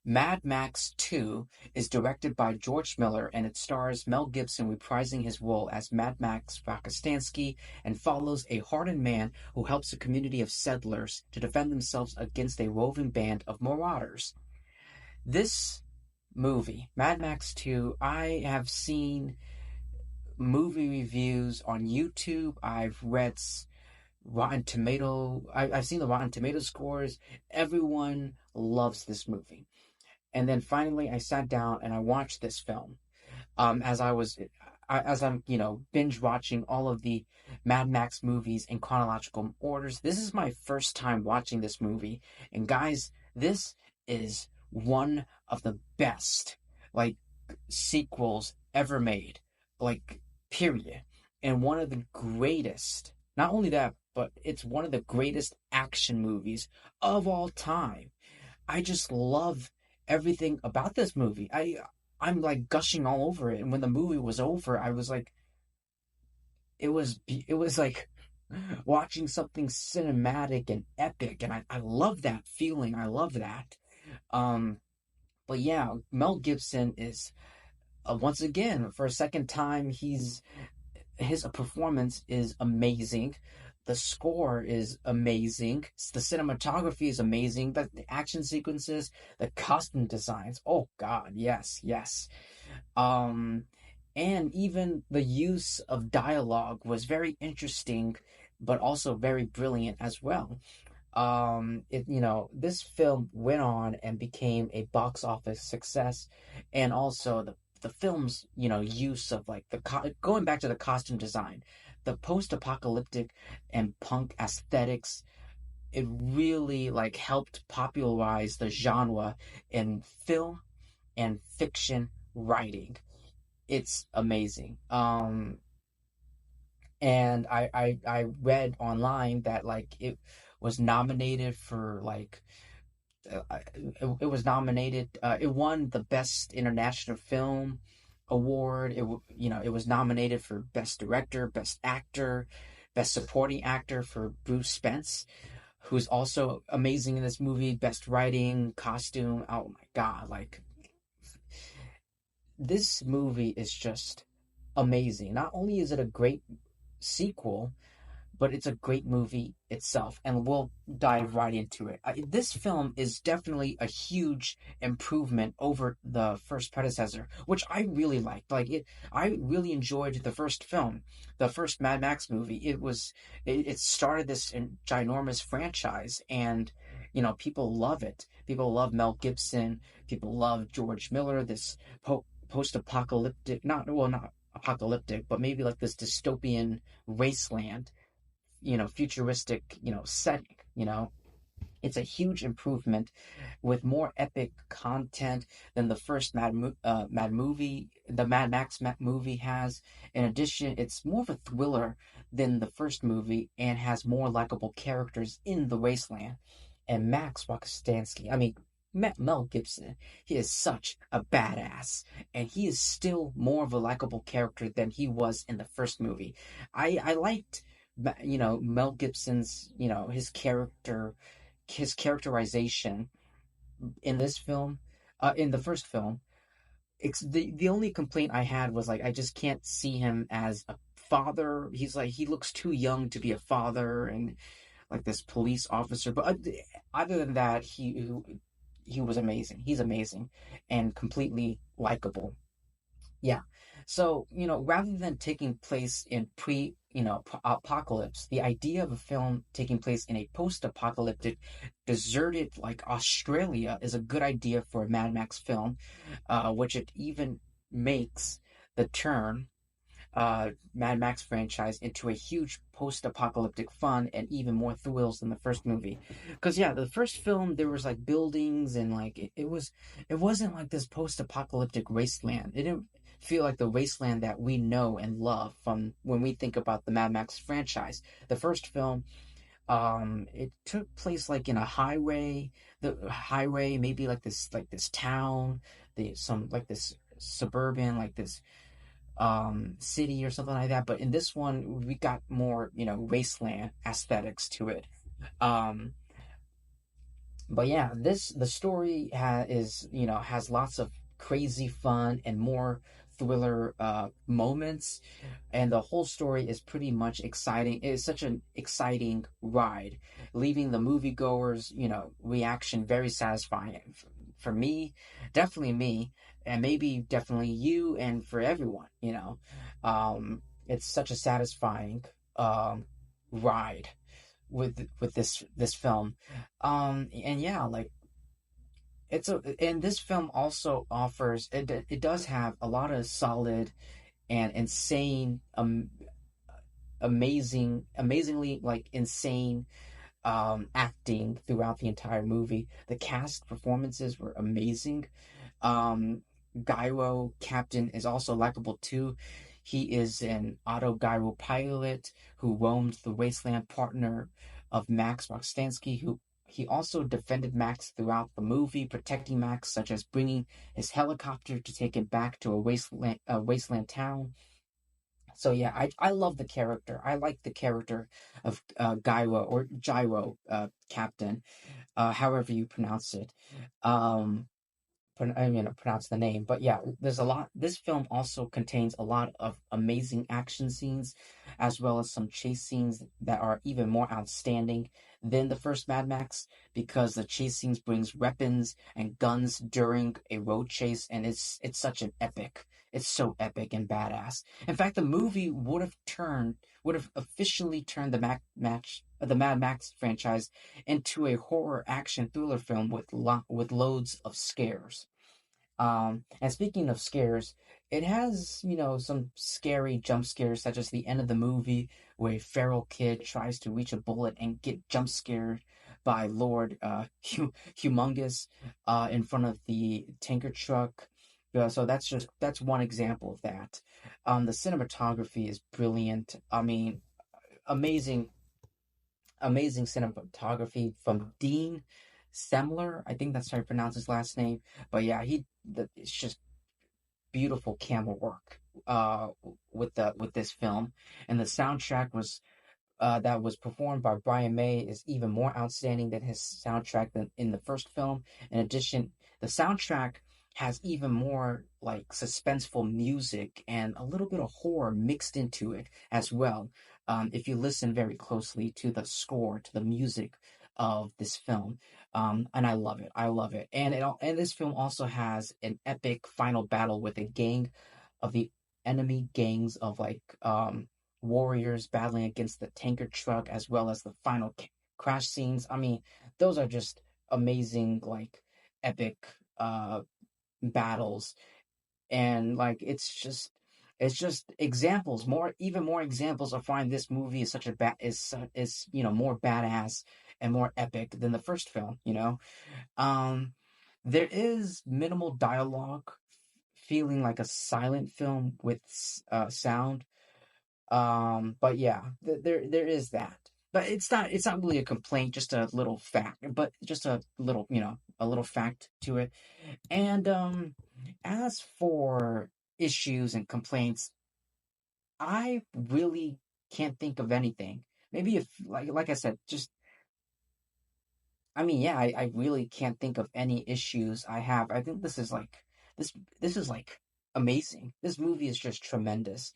Mad Max 2 is directed by George Miller and it stars Mel Gibson reprising his role as Mad Max Rockstansky and follows a hardened man who helps a community of settlers to defend themselves against a roving band of marauders. This movie, Mad Max 2, I have seen movie reviews on YouTube. I've read I've seen the Rotten Tomato scores. Everyone loves this movie. And then finally, I sat down and I watched this film. As I'm, binge watching all of the Mad Max movies in chronological orders. This is my first time watching this movie, and guys, this is one of the best, like, sequels ever made, like, period, and one of the greatest. Not only that, but it's one of the greatest action movies of all time. I just love everything about this movie. I'm like gushing all over it. And when the movie was over, I was like, it was like watching something cinematic and epic, and I love that feeling. I love that. But yeah, Mel Gibson is once again for a second time his performance is amazing. The score is amazing. The cinematography is amazing. The action sequences, the costume designs. Oh God, yes, yes. And even the use of dialogue was very interesting, but also very brilliant as well. This film went on and became a box office success, and also the film's use of like going back to the costume design, the post-apocalyptic and punk aesthetics, it really like helped popularize the genre in film and fiction writing. It's amazing. And I read online that like it was nominated for like it was nominated. It won the Best International Film Award. It was nominated for Best Director, Best Actor, Best Supporting Actor for Bruce Spence, who's also amazing in this movie. Best Writing, Costume. Oh my God! Like this movie is just amazing. Not only is it a great sequel, but it's a great movie itself, and we'll dive right into it. This film is definitely a huge improvement over the first predecessor, which I really liked. I really enjoyed the first film, the first Mad Max movie. It started this ginormous franchise, and people love it. People love Mel Gibson. People love George Miller. This post-apocalyptic, not apocalyptic, but maybe like this dystopian wasteland, futuristic, setting, it's a huge improvement with more epic content than the first the Mad Max movie has. In addition, it's more of a thriller than the first movie and has more likable characters in the wasteland. And Max Rockstansky, I mean, Mel Gibson, he is such a badass, and he is still more of a likable character than he was in the first movie. I liked Mel Gibson's his characterization in this film, in the first film. It's the only complaint I had was like I just can't see him as a father. He's like he looks too young to be a father and like this police officer, but other than that he was amazing. He's amazing and completely likable. Yeah. So, rather than taking place in apocalypse, the idea of a film taking place in a post-apocalyptic, deserted like Australia is a good idea for a Mad Max film, which it even makes the turn Mad Max franchise into a huge post-apocalyptic fun and even more thrills than the first movie. Because yeah, the first film there was like buildings and like it wasn't like this post-apocalyptic wasteland. It didn't feel like the wasteland that we know and love from when we think about the Mad Max franchise. The first film, it took place like in a highway, maybe like this town, some like this suburban like this city or something like that, but in this one we got more wasteland aesthetics to it. um But yeah, the story is, has lots of crazy fun and more thriller moments, and the whole story is pretty much exciting. It's such an exciting ride, leaving the moviegoers, reaction very satisfying. For me, definitely me, and maybe definitely you, and for everyone. It's such a satisfying ride with this film. And yeah, like and this film also offers it does have a lot of solid and insane amazingly like insane acting throughout the entire movie. The cast performances were amazing. um Gyro Captain is also likable too. He is an auto gyro pilot who roamed the wasteland, partner of Max Rockstansky, who he also defended Max throughout the movie, protecting Max, such as bringing his helicopter to take him back to a wasteland town. So yeah, I love the character. I like the character of Gyro or Gyro Captain, however you pronounce it. Um, pronounce the name. But yeah, there's a lot. This film also contains a lot of amazing action scenes, as well as some chase scenes that are even more outstanding than the first Mad Max, because the chase scenes brings weapons and guns during a road chase, and it's such an epic. It's so epic and badass. In fact, the movie would have officially turned the Mad Max franchise into a horror action thriller film with loads of scares. And speaking of scares, it has, some scary jump scares, such as the end of the movie where a feral kid tries to reach a bullet and get jump scared by Lord Humungus in front of the tanker truck. So that's one example of that. The cinematography is brilliant. I mean, amazing, amazing cinematography from Dean Semler. I think that's how you pronounce his last name. But yeah, it's just beautiful camera work with this film, and the soundtrack was that was performed by Brian May is even more outstanding than his soundtrack than in the first film. In addition, the soundtrack has even more like suspenseful music and a little bit of horror mixed into it as well. If you listen very closely to the score, to the music of this film, and I love it. I love it. And this film also has an epic final battle with a gang of the enemy gangs of like warriors battling against the tanker truck, as well as the final crash scenes. I mean, those are just amazing, like epic battles, and like it's just examples, even more examples of why this movie is such a more badass and more epic than the first film. There is minimal dialogue, feeling like a silent film with sound. But yeah, there is that. But it's not really a complaint, just a little fact. But just a little fact to it. And as for issues and complaints, I really can't think of anything. Maybe if like I said, just I mean, yeah, I really can't think of any issues I have. I think this this is like amazing. This movie is just tremendous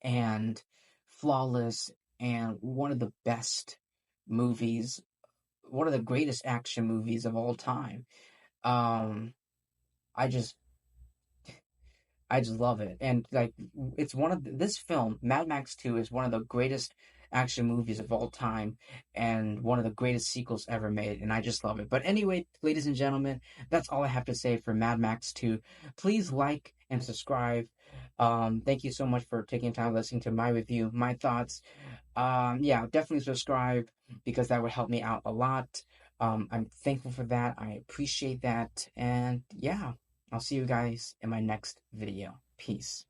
and flawless, and one of the best movies, one of the greatest action movies of all time. Um, I just I just love it, and like it's this film, Mad Max 2, is one of the greatest action movies of all time, and one of the greatest sequels ever made, and I just love it. But anyway, ladies and gentlemen, that's all I have to say for Mad Max 2. Please like and subscribe. Thank you so much for taking time listening to my review, my thoughts. Yeah, definitely subscribe because that would help me out a lot. I'm thankful for that. I appreciate that. And yeah, I'll see you guys in my next video. Peace.